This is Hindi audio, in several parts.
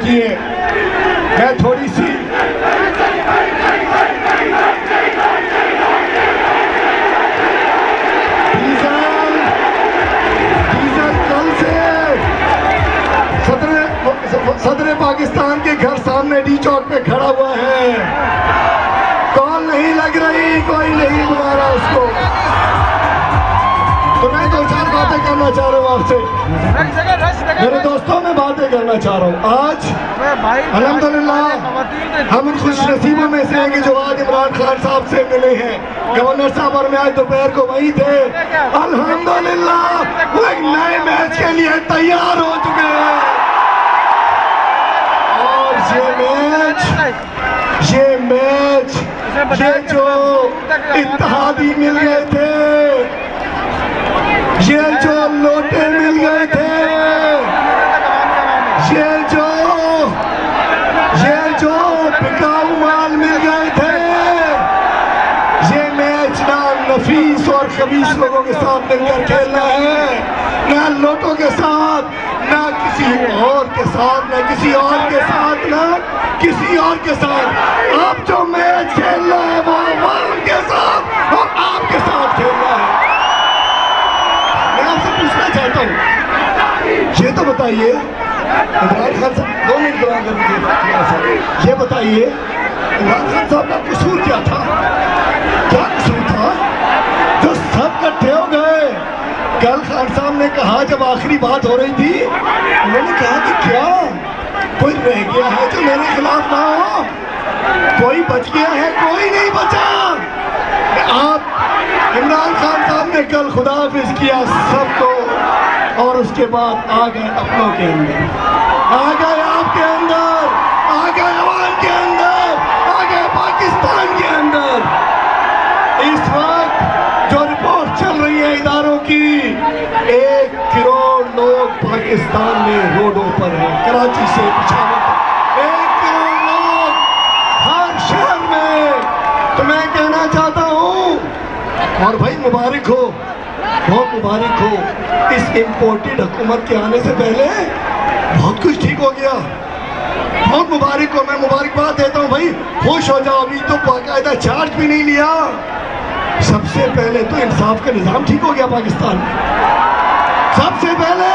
किए। मैं थोड़ी सी सदर पाकिस्तान के घर सामने डी चौक पे खड़ा हुआ है। कॉल नहीं लग रही, कोई नहीं बुला रहा उसको। तो मैं दो चार बातें करना चाह रहा हूँ आपसे मेरे दोस्तों, मैं बातें करना चाह रहा हूँ। आज अल्हम्दुलिल्लाह हम उन खुश नसीबों में से हैं कि जो आज इमरान खान साहब से मिले हैं। गवर्नर साहब और मैं आज दोपहर को वहीं थे। अल्हम्दुलिल्लाह वो एक नए मैच के लिए तैयार हो चुके हैं। ये जो इत्तेहादी मिल गए थे, ये जो लोटे मिल गए थे, ये जो बिकाऊ माल मिल गए थे, ये मैच ना नफीस और खबीस लोगों के साथ मिलकर खेलना है, ना लोटों के साथ, ना किसी और के साथ, ना किसी और के साथ, ना किसी और के साथ। आप जो मैच खेलना है वो अवाम के साथ और आपके साथ खेलना है। मैं आपसे पूछना चाहता हूँ, ये तो बताइए इमरान खान साहब, 2 मिनट दीजिए, ये बताइए इमरान खान साहब का कसूर क्या था? क्या कसूर था जो सब इकट्ठे हो गए? कल खान साहब ने कहा, जब आखिरी बात हो रही थी, उन्होंने कहा कि क्या कोई रह गया है जो मेरे खिलाफ ना हो? कोई बच गया है? कोई नहीं बचा। आप इमरान खान साहब ने कल खुदा हाफिज किया सबको, और उसके बाद आ गए अपनों के अंदर, आ गए आपके अंदर, आ गए अवाम के अंदर, आ गए पाकिस्तान के अंदर। इस वक्त जो रिपोर्ट चल रही है इदारों की, 1 करोड़ लोग पाकिस्तान में रोडों पर हैं, कराची से पिशावर तक 1 करोड़ लोग हर शहर में। तो मैं कहना चाहता हूँ, और भाई मुबारक हो, बहुत मुबारक हो, इस इम्पोर्टेड हुकूमत के आने से पहले बहुत कुछ ठीक हो गया। बहुत मुबारक हो, मैं मुबारकबाद देता हूँ भाई, खुश हो जाओ। अभी तो बाकायदा चार्ज भी नहीं लिया। सबसे पहले तो इंसाफ का निज़ाम ठीक हो गया पाकिस्तान में, सबसे पहले।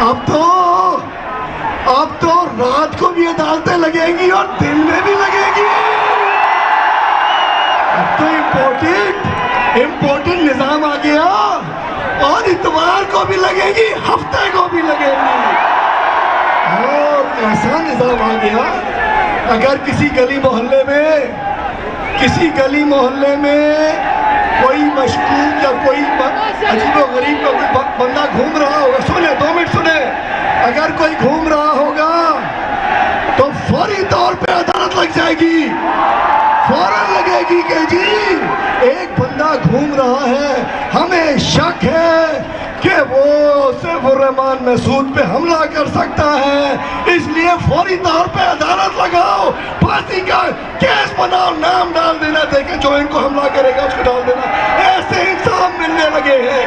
अब तो रात को भी अदालतें लगेंगी और दिन में भी लगेगी। अब तो इम्पोर्टेंट निज़ाम आ गया, और इतवार को भी लगेगी, हफ्ते को भी लगेगी। और ऐसा निज़ाम आ गया, अगर किसी गली मोहल्ले में कोई मशकूक या कोई अजीबोगरीब का कोई बंदा घूम रहा होगा, सुने 2 मिनट सुने, अगर कोई घूम रहा होगा तो फौरी तौर पे अदालत लग जाएगी, फौरन लगेगी कि जी एक बंदा घूम रहा है, हमें शक है कि वो सैफुर्रहमान मसूद पे हमला कर सकता है, इसलिए फौरी तौर पे अदालत लगाओ, फांसी का केस बनाओ, नाम डाल देना, देखें जो इनको हमला करेगा उसको डाल देना। ऐसे इंसाफ मिलने लगे हैं।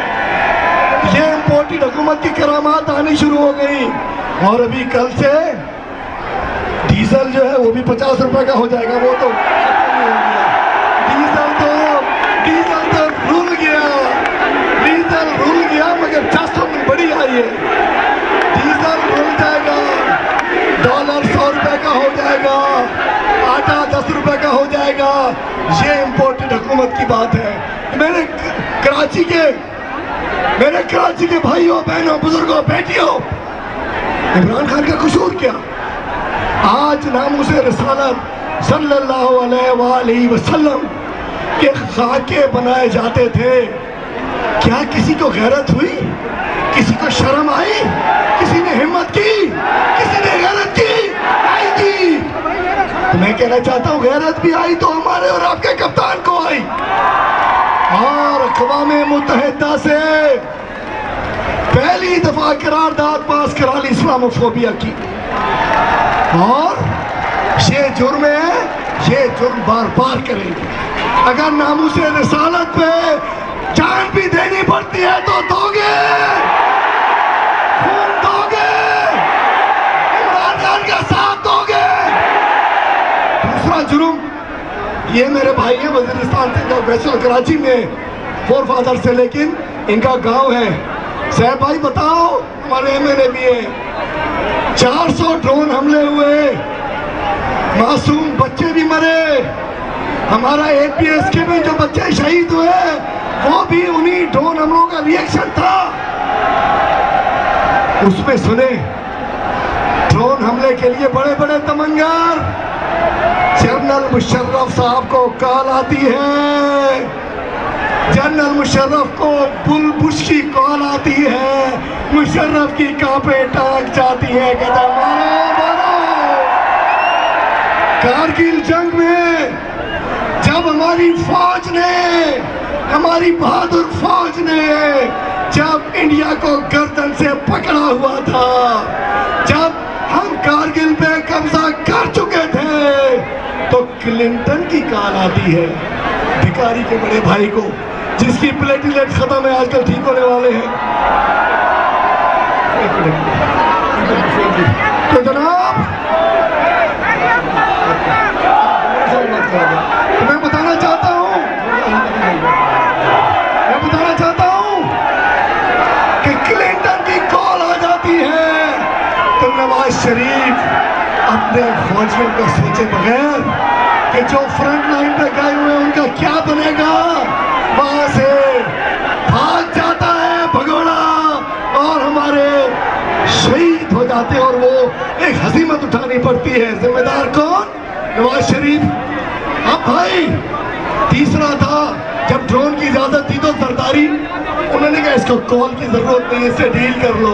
ये इम्पोर्टेड हुकूमत की करामात आनी शुरू हो गई। और अभी कल से डीजल जो है वो भी 50 रुपए का हो जाएगा। वो तो डीजल तो रुल गया, मगर जस्टिस बड़ी आई है। डीजल रुल जाएगा, डॉलर 100 रुपए का हो जाएगा, आटा 10 रुपए का हो जाएगा। ये इम्पोर्टेड हुकूमत की बात है। मेरे कराची के भाइयों, बहनों, बुजुर्गों, बेटियों, इमरान खान का कसूर क्या? आज नामूसे रिसालत सल्लल्लाहु अलैहि वसल्लम के खाके बनाए जाते थे। क्या किसी को गैरत हुई? किसी को शर्म आई? किसी ने हिम्मत की? किसी ने गैरत की? आई की। तो मैं कहना चाहता हूँ, गैरत भी आई तो हमारे और आपके कप्तान को आई। और अक़वाम मुत्तहिदा से पहली दफा करारदाद पास करा ली इस्लामोफोबिया की, और ये जुर्म है, ये जुर्म बार बार करेंगे। अगर नामूसे रिसालत पे जान भी देनी पड़ती है तो दोगे, खून दोगे। इमरान खान बड़ा जुर्म। ये मेरे भाई हैं वजीरिस्तान से, वैसे कराची में फोर फादर से, लेकिन इनका गांव है। साहब भाई बताओ, हमारे एमएलए भी है, 400 ड्रोन हमले हुए, मासूम बच्चे भी मरे। हमारा एपीएस के भी जो बच्चे शहीद हुए वो भी उन्हीं ड्रोन हमलों का रिएक्शन था। उसमें सुने ड्रोन हमले के लिए बड़े बड़े तमंगार, जनरल मुशर्रफ साहब को कॉल आती है, जनरल मुशर्रफ को बुश की कॉल आती है, मुशर्रफ की कांपे टांग जाती है, कहता मारो मारो। कारगिल जंग में जब हमारी फौज ने, हमारी बहादुर फौज ने जब इंडिया को गर्दन से पकड़ा हुआ था, जब हम कारगिल पे कब्जा कर चुके थे, तो क्लिंटन की कॉल आती है भिखारी के बड़े भाई को, जिसकी प्लेटलेट खत्म है, आजकल ठीक होने वाले हैं। तो जनाब मैं बताना चाहता हूं, कि क्लिंटन की कॉल आ जाती है तो नवाज शरीफ अपने फौजियों का सोचे बगैर कि जो फ्रंट लाइन पे गए हुए उनका क्या बनेगा, वहां से भाग जाता है भगोड़ा और हमारे शहीद हो जाते हैं, और वो एक हसीमत उठानी पड़ती है। जिम्मेदार कौन? नवाज शरीफ। अब भाई तीसरा था, जब ड्रोन की इजाजत दी तो सरदारी, उन्होंने कहा इसको कॉल की जरूरत नहीं, इससे डील कर लो।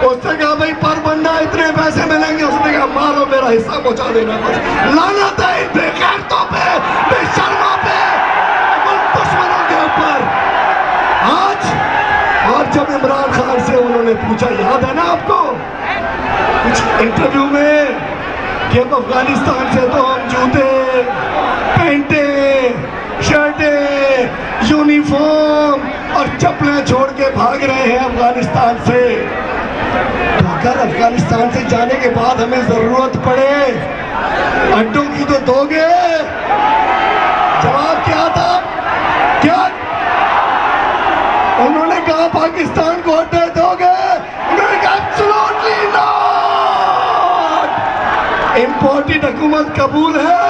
उसने कहा भाई पर बंदा इतने पैसे मिलेंगे, उसने कहा मारो मेरा हिस्सा पहुंचा देना। बस लानत है इन बेगैरतों पे, बेशर्मों पे, दुश्मनों के ऊपर। आज और जब इमरान खान से उन्होंने पूछा, याद है ना आपको कुछ इंटरव्यू में, कि अब अफगानिस्तान से तो हम जूते, पैंटे, शर्टें, यूनिफॉर्म और चप्पलें छोड़ के भाग रहे हैं अफगानिस्तान से, तो अगर अफगानिस्तान से जाने के बाद हमें जरूरत पड़े अड्डों की तो दोगे? जवाब क्या था? क्या उन्होंने कहा पाकिस्तान को अड्डे दोगे? उन्होंने कहा एब्सोल्युटली नॉट। इंपोर्टेड हुकूमत कबूल है?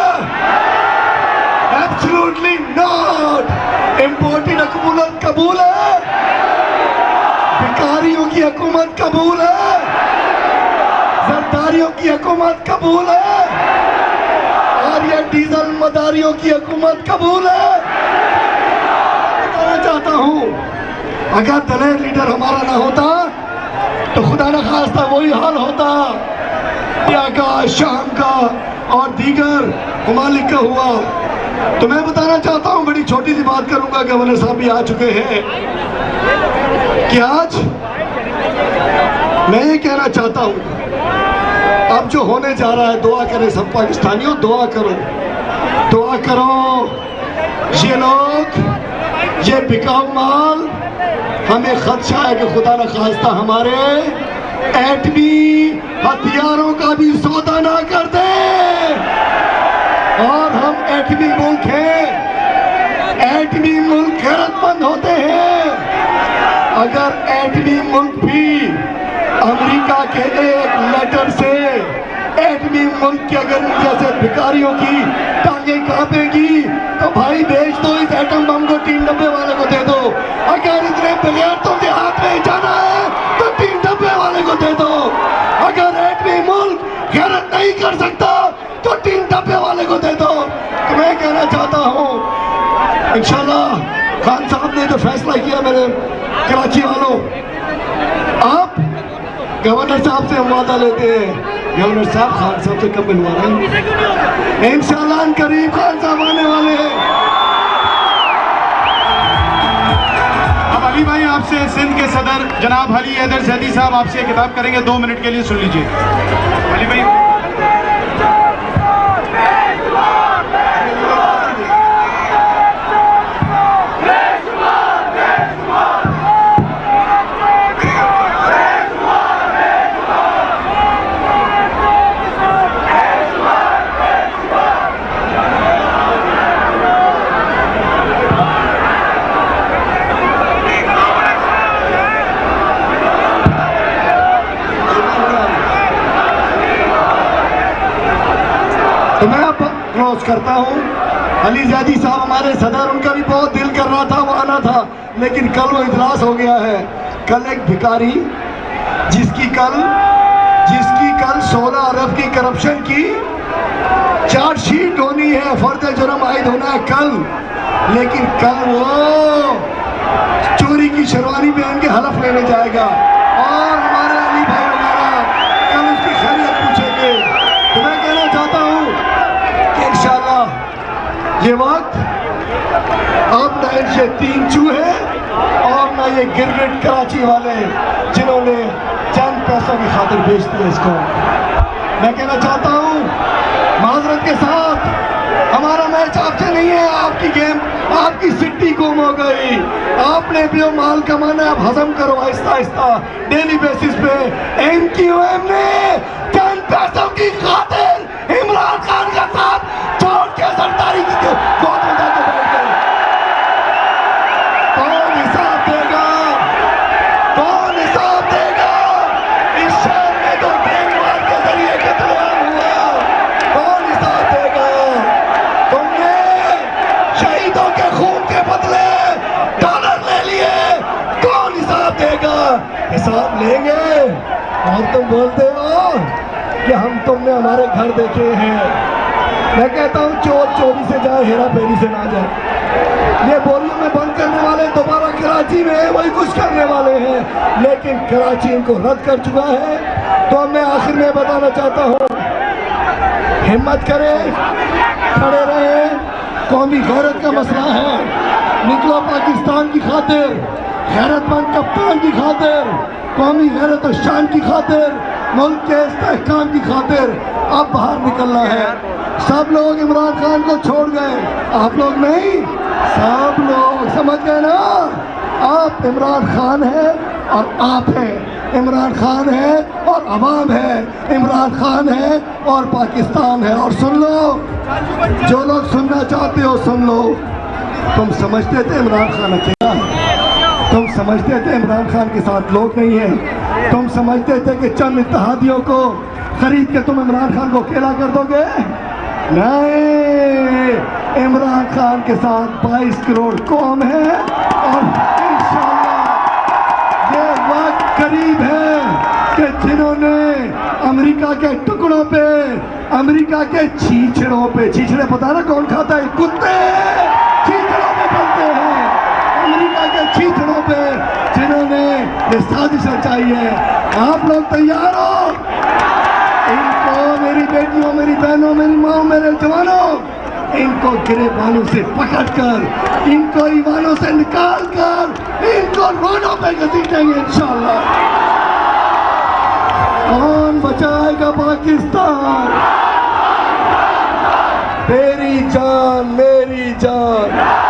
Absolutely not. इंपोर्टेड हुकूमत कबूल है? भिखारियों की हुकूमत कबूल है? जरदारियों की हुकूमत कबूल है? और ये डीजल मदारियों की हुकूमत कबूल है? बताना चाहता हूं, अगर दलेर लीडर हमारा ना होता तो खुदा न खास्ता वही हाल होता इंडिया का, शाम का और दीगर ममालिक का हुआ। तो मैं बताना चाहता हूं, बड़ी छोटी सी बात करूंगा, गवर्नर साहब भी आ चुके हैं, कि आज मैं ये कहना चाहता हूं, अब जो होने जा रहा है, दुआ करें सब पाकिस्तानियों, दुआ करो, दुआ करो। ये लोग, ये बिकाऊ माल, हमें खदशा है कि खुदा न खास्ता हमारे एटमी हथियारों का भी सौदा ना कर दे। और हम एटमी मुल्क हैं, एटमी मुल्क गैरतमंद होते हैं। अगर एटमी मुल्क भी अमेरिका के एक लेटर से, एटमी मुल्क के अगर जैसे भिखारियों की टांगें कांपेगी, तो भाई बेच दो इस एटम बम को, 3 डब्बे वाले को दे दो। अगर इतने बगैरतों के हाथ में जाना है तो 3 डब्बे वाले को दे दो। अगर एटमी मुल्क गैरत नहीं कर सकता तो 3 डब्बे वाले को दे दो। तो मैं कहना चाहता हूँ, इंशाल्लाह खान साहब ने जो फैसला किया मेरे कराची वालों, आप गवर्नर साहब से हम वादा लेते हैं, गवर्नर साहब खान साहब से कब मिलवा रहे हैं? इंशाल्लाह करीब खान साहब आने वाले हैं। अब अली भाई आपसे सिंध के सदर जनाब अली हैदर जैदी साहब आपसे खिताब करेंगे, 2 मिनट के लिए सुन लीजिए। अली भाई। करता हूँ। अली जैदी साहब हमारे सदर, उनका भी बहुत दिल कर रहा था, वो आना था, लेकिन कल वो इजलास हो गया है। कल एक भिखारी जिसकी कल 16 अरब की करप्शन की चार्जशीट होनी है, फर्द जुर्म आयद होना है कल, लेकिन कल वो चोरी की शेरवानी पहन के हलफ लेने जाएगा और हमारे अली भाई वगैरह कल उसकी खैरियत पूछेंगे। तो मैं कहना चाहता हूँ कि इंशाल्लाह ये वक्त अब ना इनसे 3 चूहे और ना ये गिरगिट कराची वाले जिन्होंने चंद पैसों की खातिर बेच दिया इसको। मैं कहना चाहता हूँ माजरत के साथ, हमारा मैच आपसे नहीं है, आपकी गेम, आपकी सिट्टी गुम हो गई। आपने भी वो माल कमाना है, अब हजम करो आहिस्ता आहिस्ता डेली बेसिस पे। MQM ने चंद पैसों की खातिर इमरान खान का साथ छोड़ के सरदारी की गोद में जाके बैठ गए। कौन हिसाब देगा? कौन हिसाब देगा? इस शहर में तो देखभाल के जरिए कत्लेआम हुआ, कौन हिसाब देगा? तुमने शहीदों के खून के बदले डॉलर ले लिए, कौन हिसाब देगा? हिसाब लेंगे। और तुम बोलते हो कि हम तुमने हमारे घर देखे हैं। मैं कहता हूँ चोर चोरी से जाए, हेरा फेरी से ना जाए। ये बोलियों में बंद करने वाले दोबारा कराची में वही कुछ करने वाले हैं, लेकिन कराची इनको रद्द कर चुका है। तो मैं आखिर में बताना चाहता हूँ, हिम्मत करें, खड़े रहें, कौमी गैरत का मसला है, निकलो पाकिस्तान की खातिर, गैरतमंद कप्तान की खातिर, कौमी गैरत और शान की खातिर, मुल्क के इस्तेहकाम की खातिर अब बाहर निकलना है। सब लोग इमरान खान को छोड़ गए, आप लोग नहीं, सब लोग समझ गए ना। आप इमरान खान है और आप हैं, इमरान खान है और अवाम है, इमरान खान है और पाकिस्तान है। और सुन लो, जो लोग सुनना चाहते हो सुन लो। तुम समझते थे इमरान खान अकेला है, तुम समझते थे इमरान खान के साथ लोग नहीं है, तुम समझते थे कि चंद इत्तेहादियों को खरीद के तुम इमरान खान को अकेला कर दोगे। नहीं, इमरान खान के साथ 22 करोड़ कौम है और इंशाल्लाह ये वक्त करीब है कि जिन्होंने अमेरिका के टुकड़ों पे, अमेरिका के छीछड़ों पे, छीछड़े पता ना कौन खाता है? कुत्ते छीछड़ों पे बनते हैं, अमेरिका के छीछड़ों पे जिन्होंने ये साजिश रचाई है। आप लोग तैयार हो? इनको, मेरी बेटियों, मेरी बहनों, मेरी माँ, मेरे जवानों, इनको गिरेबानों से पकड़कर, इनको ईमानों से निकाल कर, इनको रोडों पे घसीटेंगे इंशाल्लाह। कौन बचाएगा पाकिस्तान? तेरी जान मेरी जान।